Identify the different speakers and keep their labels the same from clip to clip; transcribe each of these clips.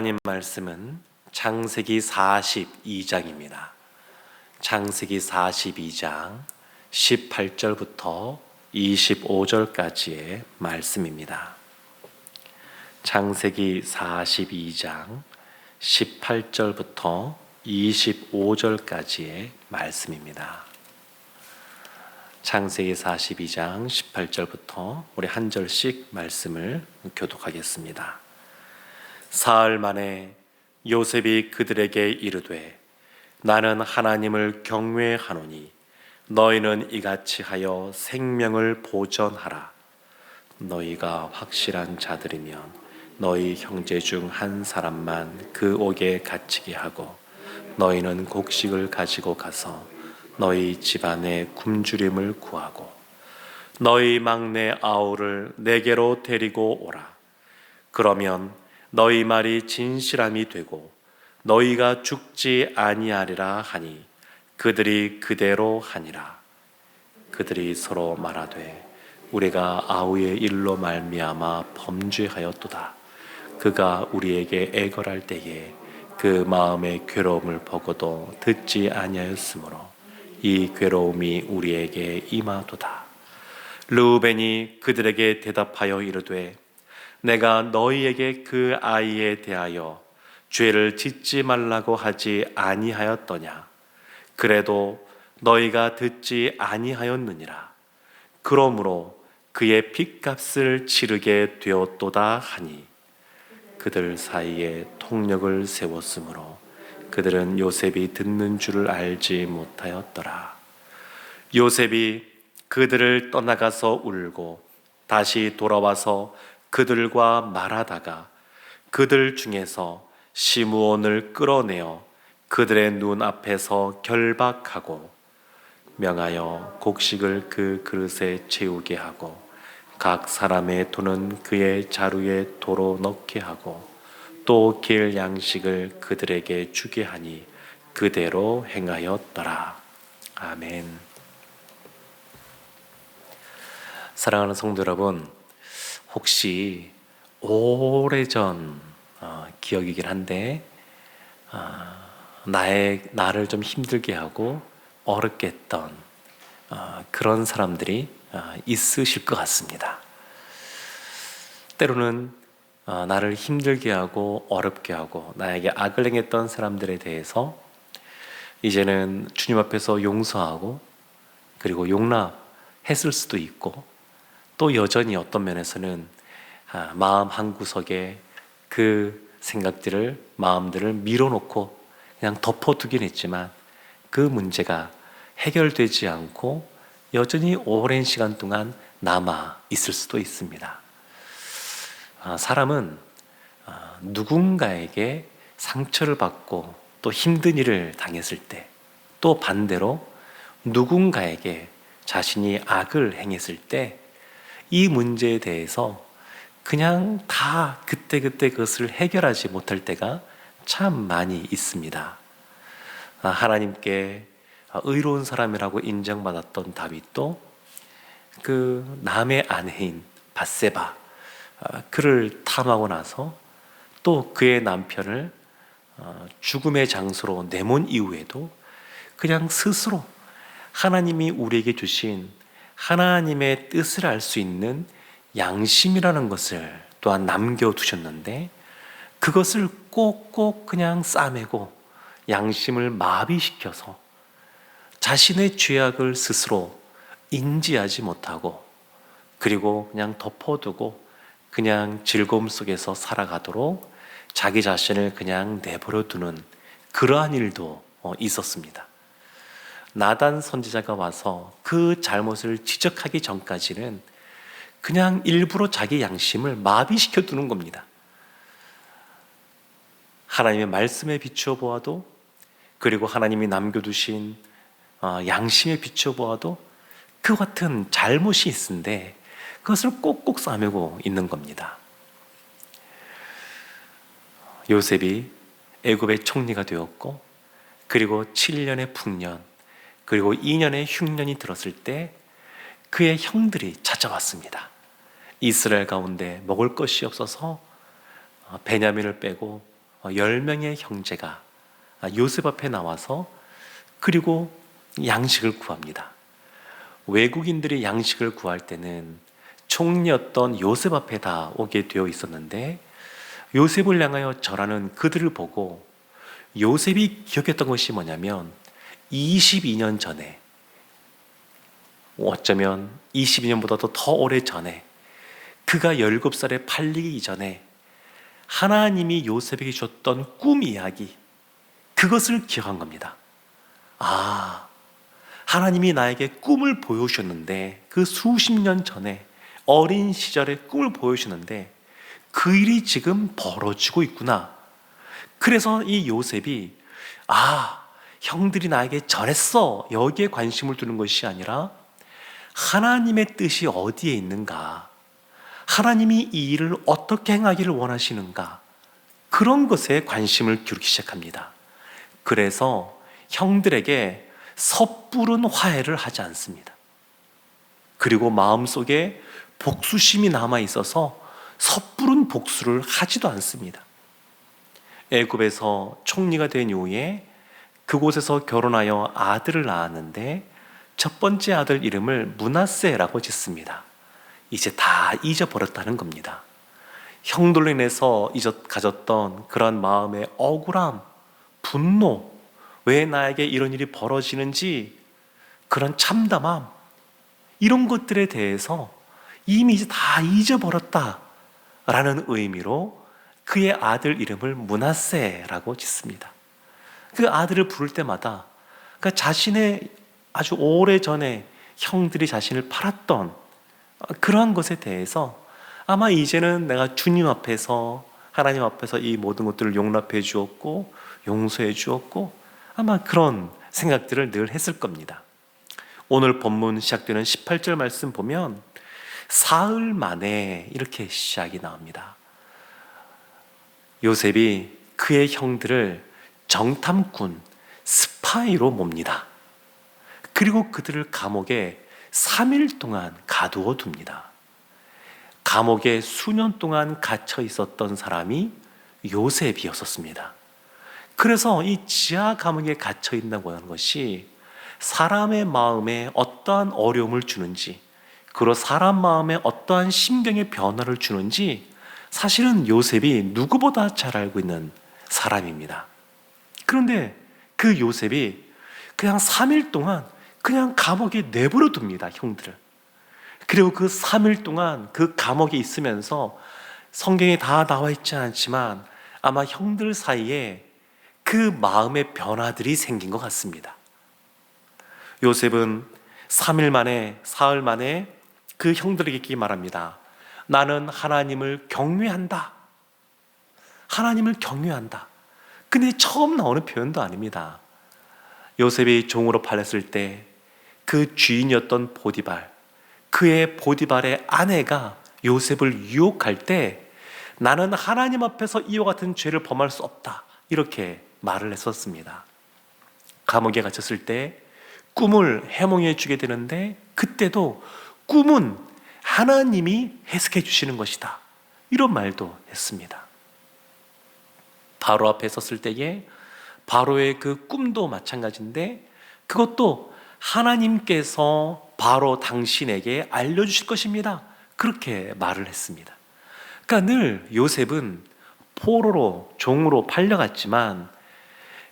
Speaker 1: 하나님 말씀은 창세기 42장입니다. 창세기 42장 18절부터 25절까지의 말씀입니다. 창세기 42장 18절부터 25절까지의 말씀입니다. 창세기 42장 18절부터 우리 한 절씩 말씀을 교독하겠습니다. 사흘 만에 요셉이 그들에게 이르되 나는 하나님을 경외하노니 너희는 이같이 하여 생명을 보전하라. 너희가 확실한 자들이면 너희 형제 중 한 사람만 그 옥에 갇히게 하고 너희는 곡식을 가지고 가서 너희 집안에 굶주림을 구하고 너희 막내 아우를 내게로 데리고 오라. 그러면 너희 말이 진실함이 되고 너희가 죽지 아니하리라 하니 그들이 그대로 하니라. 그들이 서로 말하되 우리가 아우의 일로 말미암아 범죄하였도다. 그가 우리에게 애걸할 때에 그 마음의 괴로움을 보고도 듣지 아니하였으므로 이 괴로움이 우리에게 임하도다. 르우벤이 그들에게 대답하여 이르되 내가 너희에게 그 아이에 대하여 죄를 짓지 말라고 하지 아니하였더냐. 그래도 너희가 듣지 아니하였느니라. 그러므로 그의 핏값을 치르게 되었도다 하니 그들 사이에 통력을 세웠으므로 그들은 요셉이 듣는 줄을 알지 못하였더라. 요셉이 그들을 떠나가서 울고 다시 돌아와서 그들과 말하다가 그들 중에서 시므온을 끌어내어 그들의 눈 앞에서 결박하고 명하여 곡식을 그 그릇에 채우게 하고 각 사람의 돈은 그의 자루에 도로 넣게 하고 또 길 양식을 그들에게 주게 하니 그대로 행하였더라. 아멘. 사랑하는 성도 여러분, 혹시 오래전 기억이긴 한데 나를 좀 힘들게 하고 어렵게 했던 그런 사람들이 있으실 것 같습니다. 때로는 나를 힘들게 하고 어렵게 하고 나에게 악을 행했던 사람들에 대해서 이제는 주님 앞에서 용서하고 그리고 용납했을 수도 있고 또 여전히 어떤 면에서는 마음 한구석에 그 생각들을 마음들을 밀어놓고 그냥 덮어두긴 했지만 그 문제가 해결되지 않고 여전히 오랜 시간 동안 남아 있을 수도 있습니다. 사람은 누군가에게 상처를 받고 또 힘든 일을 당했을 때 또 반대로 누군가에게 자신이 악을 행했을 때 이 문제에 대해서 그냥 다 그때그때 그것을 해결하지 못할 때가 참 많이 있습니다. 하나님께 의로운 사람이라고 인정받았던 다윗도 그 남의 아내인 밧세바 그를 탐하고 나서 또 그의 남편을 죽음의 장소로 내몬 이후에도 그냥 스스로 하나님이 우리에게 주신 하나님의 뜻을 알 수 있는 양심이라는 것을 또한 남겨두셨는데 그것을 꼭꼭 그냥 싸매고 양심을 마비시켜서 자신의 죄악을 스스로 인지하지 못하고 그리고 그냥 덮어두고 그냥 즐거움 속에서 살아가도록 자기 자신을 그냥 내버려 두는 그러한 일도 있었습니다. 나단 선지자가 와서 그 잘못을 지적하기 전까지는 그냥 일부러 자기 양심을 마비시켜 두는 겁니다. 하나님의 말씀에 비추어 보아도 그리고 하나님이 남겨두신 양심에 비추어 보아도 그 같은 잘못이 있는데 그것을 꼭꼭 싸매고 있는 겁니다. 요셉이 애굽의 총리가 되었고 그리고 7년의 풍년 그리고 2년의 흉년이 들었을 때 그의 형들이 찾아왔습니다. 이스라엘 가운데 먹을 것이 없어서 베냐민을 빼고 10명의 형제가 요셉 앞에 나와서 그리고 양식을 구합니다. 외국인들이 양식을 구할 때는 총리였던 요셉 앞에 다 오게 되어 있었는데, 요셉을 향하여 절하는 그들을 보고 요셉이 기억했던 것이 뭐냐면 22년 전에, 어쩌면 22년보다도 더 오래 전에, 그가 17살에 팔리기 이전에 하나님이 요셉에게 줬던 꿈 이야기, 그것을 기억한 겁니다. 하나님이 나에게 꿈을 보여주셨는데, 그 수십 년 전에 어린 시절에 꿈을 보여주셨는데 그 일이 지금 벌어지고 있구나. 그래서 이 요셉이 형들이 나에게 절했어, 여기에 관심을 두는 것이 아니라 하나님의 뜻이 어디에 있는가, 하나님이 이 일을 어떻게 행하기를 원하시는가, 그런 것에 관심을 기울이기 시작합니다. 그래서 형들에게 섣부른 화해를 하지 않습니다. 그리고 마음속에 복수심이 남아 있어서 섣부른 복수를 하지도 않습니다. 애굽에서 총리가 된 이후에 그곳에서 결혼하여 아들을 낳았는데 첫 번째 아들 이름을 므낫세라고 짓습니다. 이제 다 잊어버렸다는 겁니다. 형들로 인해서 가졌던 그런 마음의 억울함, 분노, 왜 나에게 이런 일이 벌어지는지, 그런 참담함, 이런 것들에 대해서 이미 이제 다 잊어버렸다라는 의미로 그의 아들 이름을 므낫세라고 짓습니다. 그 아들을 부를 때마다 자신의 아주 오래전에 형들이 자신을 팔았던 그러한 것에 대해서 아마 이제는 내가 주님 앞에서, 하나님 앞에서 이 모든 것들을 용납해 주었고 용서해 주었고, 아마 그런 생각들을 늘 했을 겁니다. 오늘 본문 시작되는 18절 말씀 보면 사흘 만에 이렇게 시작이 나옵니다. 요셉이 그의 형들을 정탐꾼, 스파이로 몹니다. 그리고 그들을 감옥에 3일 동안 가두어 둡니다. 감옥에 수년 동안 갇혀 있었던 사람이 요셉이었습니다. 그래서 이 지하 감옥에 갇혀 있다고 하는 것이 사람의 마음에 어떠한 어려움을 주는지, 그리고 사람 마음에 어떠한 심경의 변화를 주는지 사실은 요셉이 누구보다 잘 알고 있는 사람입니다. 그런데 그 요셉이 그냥 3일 동안 그냥 감옥에 내버려 둡니다, 형들을. 그리고 그 3일 동안 그 감옥에 있으면서 성경에 다 나와 있지 않지만 아마 형들 사이에 그 마음의 변화들이 생긴 것 같습니다. 요셉은 3일 만에, 사흘 만에 그 형들에게 이렇게 말합니다. 나는 하나님을 경외한다. 하나님을 경외한다. 근데 처음 나오는 표현도 아닙니다. 요셉이 종으로 팔렸을 때 그 주인이었던 보디발, 그의 보디발의 아내가 요셉을 유혹할 때 나는 하나님 앞에서 이와 같은 죄를 범할 수 없다, 이렇게 말을 했었습니다. 감옥에 갇혔을 때 꿈을 해몽해 주게 되는데 그때도 꿈은 하나님이 해석해 주시는 것이다, 이런 말도 했습니다. 바로 앞에 섰을 때에 바로의 그 꿈도 마찬가지인데 그것도 하나님께서 바로 당신에게 알려주실 것입니다, 그렇게 말을 했습니다. 그러니까 늘 요셉은 포로로, 종으로 팔려갔지만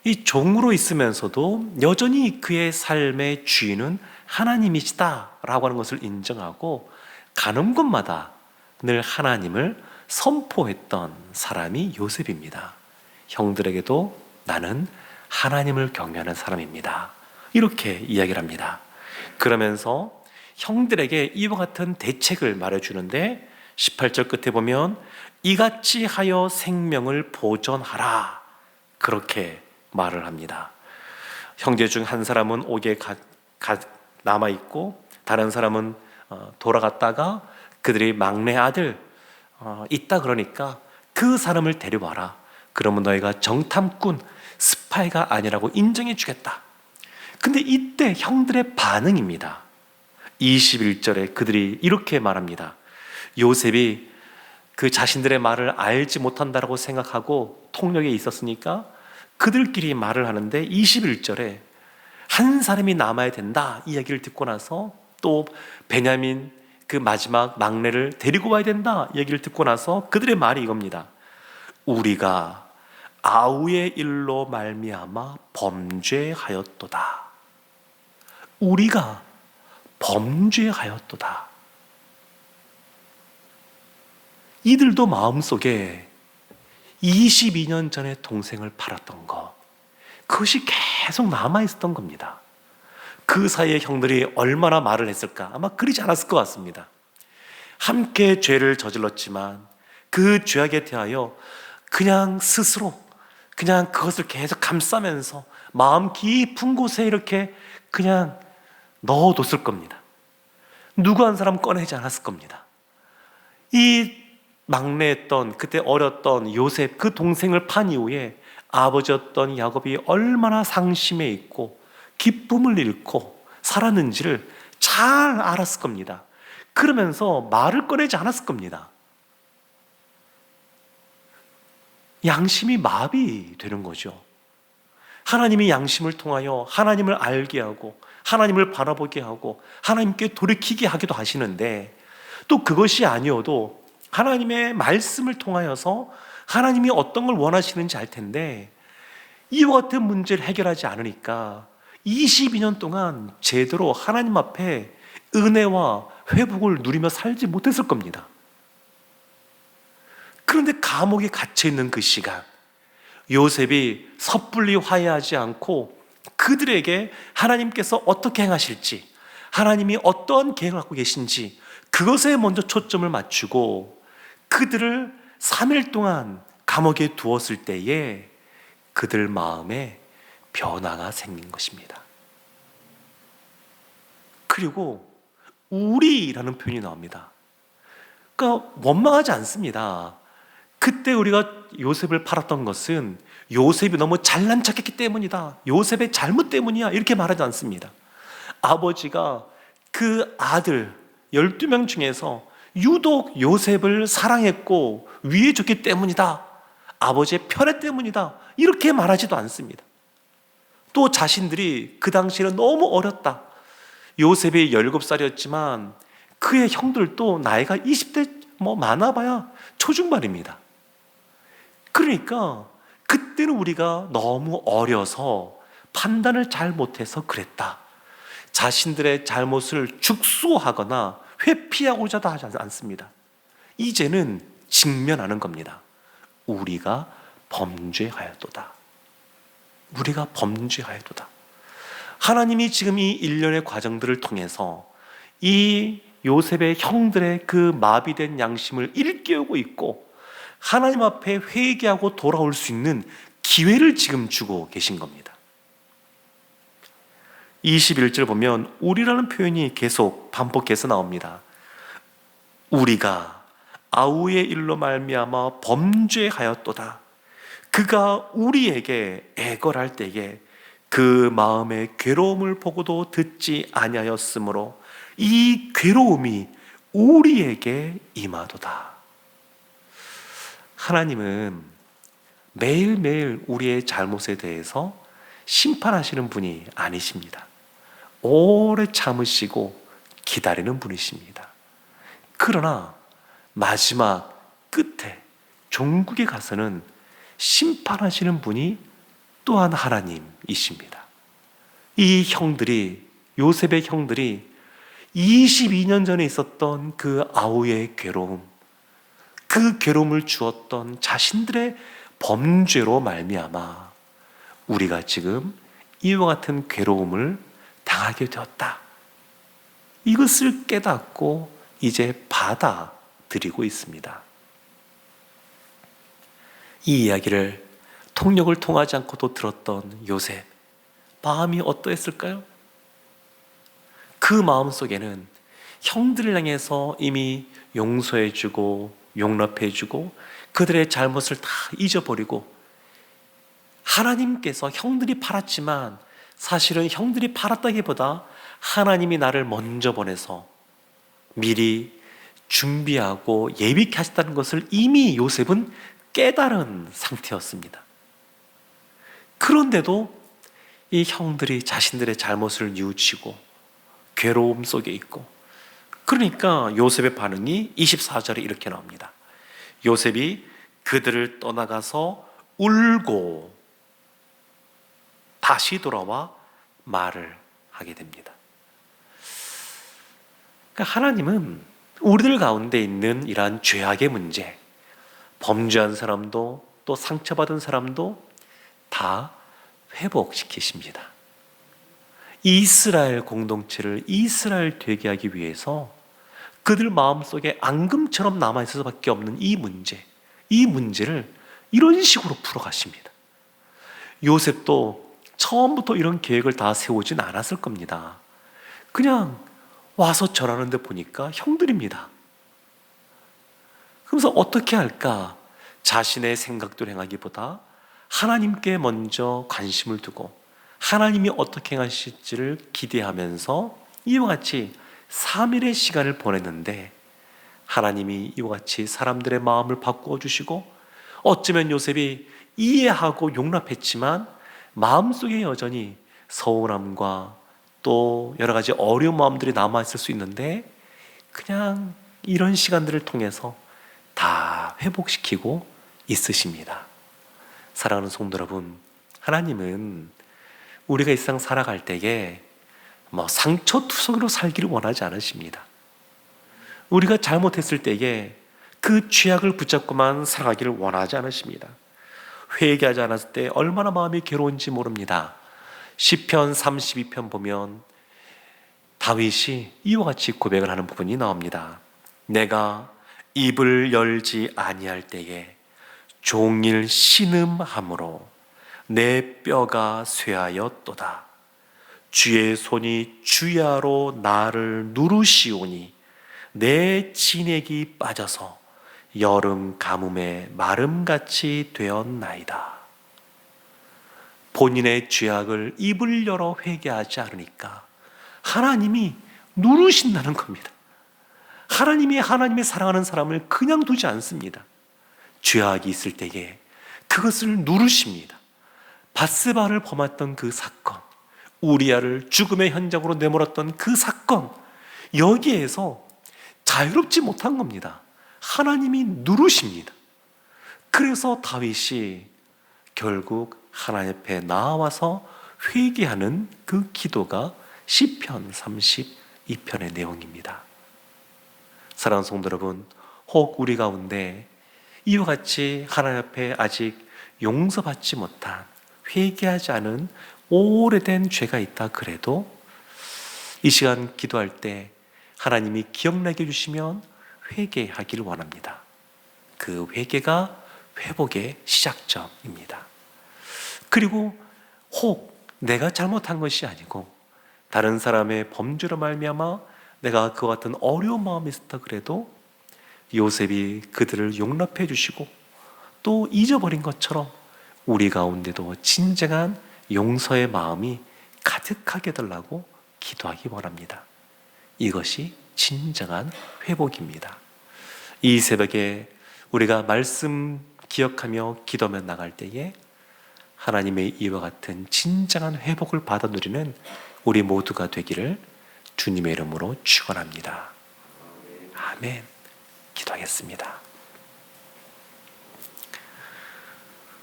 Speaker 1: 이 종으로 있으면서도 여전히 그의 삶의 주인은 하나님이시다라고 하는 것을 인정하고 가는 곳마다 늘 하나님을 선포했던 사람이 요셉입니다. 형들에게도 나는 하나님을 경외하는 사람입니다, 이렇게 이야기를 합니다. 그러면서 형들에게 이와 같은 대책을 말해주는데 18절 끝에 보면 이같이 하여 생명을 보존하라, 그렇게 말을 합니다. 형제 중 한 사람은 옥에 남아있고 다른 사람은 돌아갔다가 그들이 막내 아들 있다 그러니까 그 사람을 데려와라. 그러면 너희가 정탐꾼, 스파이가 아니라고 인정해 주겠다. 근데 이때 형들의 반응입니다. 21절에 그들이 이렇게 말합니다. 요셉이 그 자신들의 말을 알지 못한다라고 생각하고 통역에 있었으니까 그들끼리 말을 하는데 21절에 한 사람이 남아야 된다 이야기를 듣고 나서 또 베냐민 그 마지막 막내를 데리고 와야 된다 얘기를 듣고 나서 그들의 말이 이겁니다. 우리가 아우의 일로 말미암아 범죄하였도다. 우리가 범죄하였도다. 이들도 마음속에 22년 전에 동생을 팔았던 것, 그것이 계속 남아있었던 겁니다. 그 사이에 형들이 얼마나 말을 했을까? 아마 그리지 않았을 것 같습니다. 함께 죄를 저질렀지만 그 죄악에 대하여 그냥 스스로 그냥 그것을 계속 감싸면서 마음 깊은 곳에 이렇게 그냥 넣어뒀을 겁니다. 누구 한 사람 꺼내지 않았을 겁니다. 이 막내였던 그때 어렸던 요셉 그 동생을 판 이후에 아버지였던 야곱이 얼마나 상심해 있고 기쁨을 잃고 살았는지를 잘 알았을 겁니다. 그러면서 말을 꺼내지 않았을 겁니다. 양심이 마비되는 거죠. 하나님이 양심을 통하여 하나님을 알게 하고 하나님을 바라보게 하고 하나님께 돌이키게 하기도 하시는데 또 그것이 아니어도 하나님의 말씀을 통하여서 하나님이 어떤 걸 원하시는지 알 텐데 이와 같은 문제를 해결하지 않으니까 22년 동안 제대로 하나님 앞에 은혜와 회복을 누리며 살지 못했을 겁니다. 그런데 감옥에 갇혀 있는 그 시간, 요셉이 섣불리 화해하지 않고 그들에게 하나님께서 어떻게 행하실지, 하나님이 어떠한 계획을 갖고 계신지 그것에 먼저 초점을 맞추고 그들을 3일 동안 감옥에 두었을 때에 그들 마음에 변화가 생긴 것입니다. 그리고 우리라는 표현이 나옵니다. 그러니까 원망하지 않습니다. 그때 우리가 요셉을 팔았던 것은 요셉이 너무 잘난 척했기 때문이다, 요셉의 잘못 때문이야, 이렇게 말하지 않습니다. 아버지가 그 아들 12명 중에서 유독 요셉을 사랑했고 위해줬기 때문이다, 아버지의 편애 때문이다, 이렇게 말하지도 않습니다. 또 자신들이 그 당시에는 너무 어렸다, 요셉이 17살이었지만 그의 형들도 나이가 20대 많아봐야 초중반입니다. 그러니까 그때는 우리가 너무 어려서 판단을 잘 못해서 그랬다, 자신들의 잘못을 축소하거나 회피하고자 하지 않습니다. 이제는 직면하는 겁니다. 우리가 범죄하였도다. 우리가 범죄하였도다. 하나님이 지금 이 일련의 과정들을 통해서 이 요셉의 형들의 그 마비된 양심을 일깨우고 있고 하나님 앞에 회개하고 돌아올 수 있는 기회를 지금 주고 계신 겁니다. 21절 보면 우리라는 표현이 계속 반복해서 나옵니다. 우리가 아우의 일로 말미암아 범죄하였도다. 그가 우리에게 애걸할 때에 그 마음의 괴로움을 보고도 듣지 아니하였으므로 이 괴로움이 우리에게 임하도다. 하나님은 매일매일 우리의 잘못에 대해서 심판하시는 분이 아니십니다. 오래 참으시고 기다리는 분이십니다. 그러나 마지막 끝에 종국에 가서는 심판하시는 분이 또한 하나님이십니다. 이 형들이, 요셉의 형들이 22년 전에 있었던 그 아우의 괴로움, 그 괴로움을 주었던 자신들의 범죄로 말미암아 우리가 지금 이와 같은 괴로움을 당하게 되었다, 이것을 깨닫고 이제 받아들이고 있습니다. 이 이야기를 통역을 통하지 않고도 들었던 요셉, 마음이 어떠했을까요? 그 마음속에는 형들을 향해서 이미 용서해주고 용납해주고 그들의 잘못을 다 잊어버리고, 하나님께서 형들이 팔았지만 사실은 형들이 팔았다기보다 하나님이 나를 먼저 보내서 미리 준비하고 예비케 하셨다는 것을 이미 요셉은 깨달은 상태였습니다. 그런데도 이 형들이 자신들의 잘못을 뉘우치고 괴로움 속에 있고, 그러니까 요셉의 반응이 24절에 이렇게 나옵니다. 요셉이 그들을 떠나가서 울고 다시 돌아와 말을 하게 됩니다. 그러니까 하나님은 우리들 가운데 있는 이러한 죄악의 문제, 범죄한 사람도 또 상처받은 사람도 다 회복시키십니다. 이스라엘 공동체를 이스라엘 되게 하기 위해서 그들 마음속에 앙금처럼 남아있을 수밖에 없는 이 문제를 이런 식으로 풀어가십니다. 요셉도 처음부터 이런 계획을 다 세우진 않았을 겁니다. 그냥 와서 절하는데 보니까 형들입니다. 그래서 어떻게 할까? 자신의 생각대로 행하기보다 하나님께 먼저 관심을 두고 하나님이 어떻게 행하실지를 기대하면서 이와 같이 3일의 시간을 보냈는데, 하나님이 이와 같이 사람들의 마음을 바꾸어 주시고, 어쩌면 요셉이 이해하고 용납했지만 마음속에 여전히 서운함과 또 여러 가지 어려운 마음들이 남아있을 수 있는데, 그냥 이런 시간들을 통해서 다 회복시키고 있으십니다. 사랑하는 성도 여러분, 하나님은 우리가 이 세상 살아갈 때에 상처투성이로 살기를 원하지 않으십니다. 우리가 잘못했을 때에 그 죄악을 붙잡고만 살아가기를 원하지 않으십니다. 회개하지 않았을 때 얼마나 마음이 괴로운지 모릅니다. 시편 32편 보면 다윗이 이와 같이 고백을 하는 부분이 나옵니다. 내가 입을 열지 아니할 때에 종일 신음함으로 내 뼈가 쇠하였도다. 주의 손이 주야로 나를 누르시오니 내 진액이 빠져서 여름 가뭄에 마름같이 되었나이다. 본인의 죄악을 입을 열어 회개하지 않으니까 하나님이 누르신다는 겁니다. 하나님이 사랑하는 사람을 그냥 두지 않습니다. 죄악이 있을 때에 그것을 누르십니다. 밧세바를 범했던 그 사건, 우리아를 죽음의 현장으로 내몰았던 그 사건, 여기에서 자유롭지 못한 겁니다. 하나님이 누르십니다. 그래서 다윗이 결국 하나님 앞에 나와서 회개하는 그 기도가 시편 32편의 내용입니다. 사랑하는 성도 여러분, 혹 우리 가운데 이와 같이 하나님 앞에 아직 용서받지 못한, 회개하지 않은 오래된 죄가 있다 그래도 이 시간 기도할 때 하나님이 기억나게 해주시면 회개하기를 원합니다. 그 회개가 회복의 시작점입니다. 그리고 혹 내가 잘못한 것이 아니고 다른 사람의 범죄로 말미암아 내가 그와 같은 어려운 마음이 있었다 그래도 요셉이 그들을 용납해 주시고 또 잊어버린 것처럼 우리 가운데도 진정한 용서의 마음이 가득하게 해달라고 기도하기 원합니다. 이것이 진정한 회복입니다. 이 새벽에 우리가 말씀 기억하며 기도하며 나갈 때에 하나님의 이와 같은 진정한 회복을 받아 누리는 우리 모두가 되기를 주님의 이름으로 축원합니다. 아멘. 기도하겠습니다.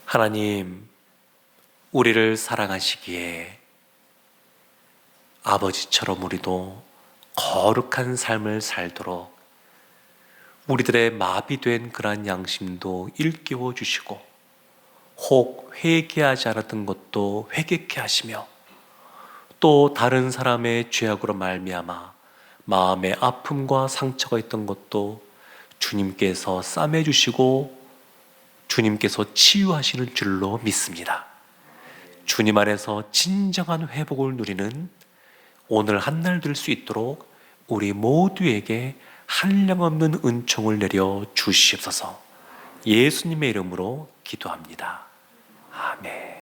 Speaker 1: 하나님, 우리를 사랑하시기에 아버지처럼 우리도 거룩한 삶을 살도록 우리들의 마비된 그러한 양심도 일깨워 주시고 혹 회개하지 않았던 것도 회개케 하시며 또 다른 사람의 죄악으로 말미암아 마음의 아픔과 상처가 있던 것도 주님께서 싸매주시고 주님께서 치유하시는 줄로 믿습니다. 주님 안에서 진정한 회복을 누리는 오늘 한 날 될 수 있도록 우리 모두에게 한량없는 은총을 내려 주시옵소서. 예수님의 이름으로 기도합니다. 아멘.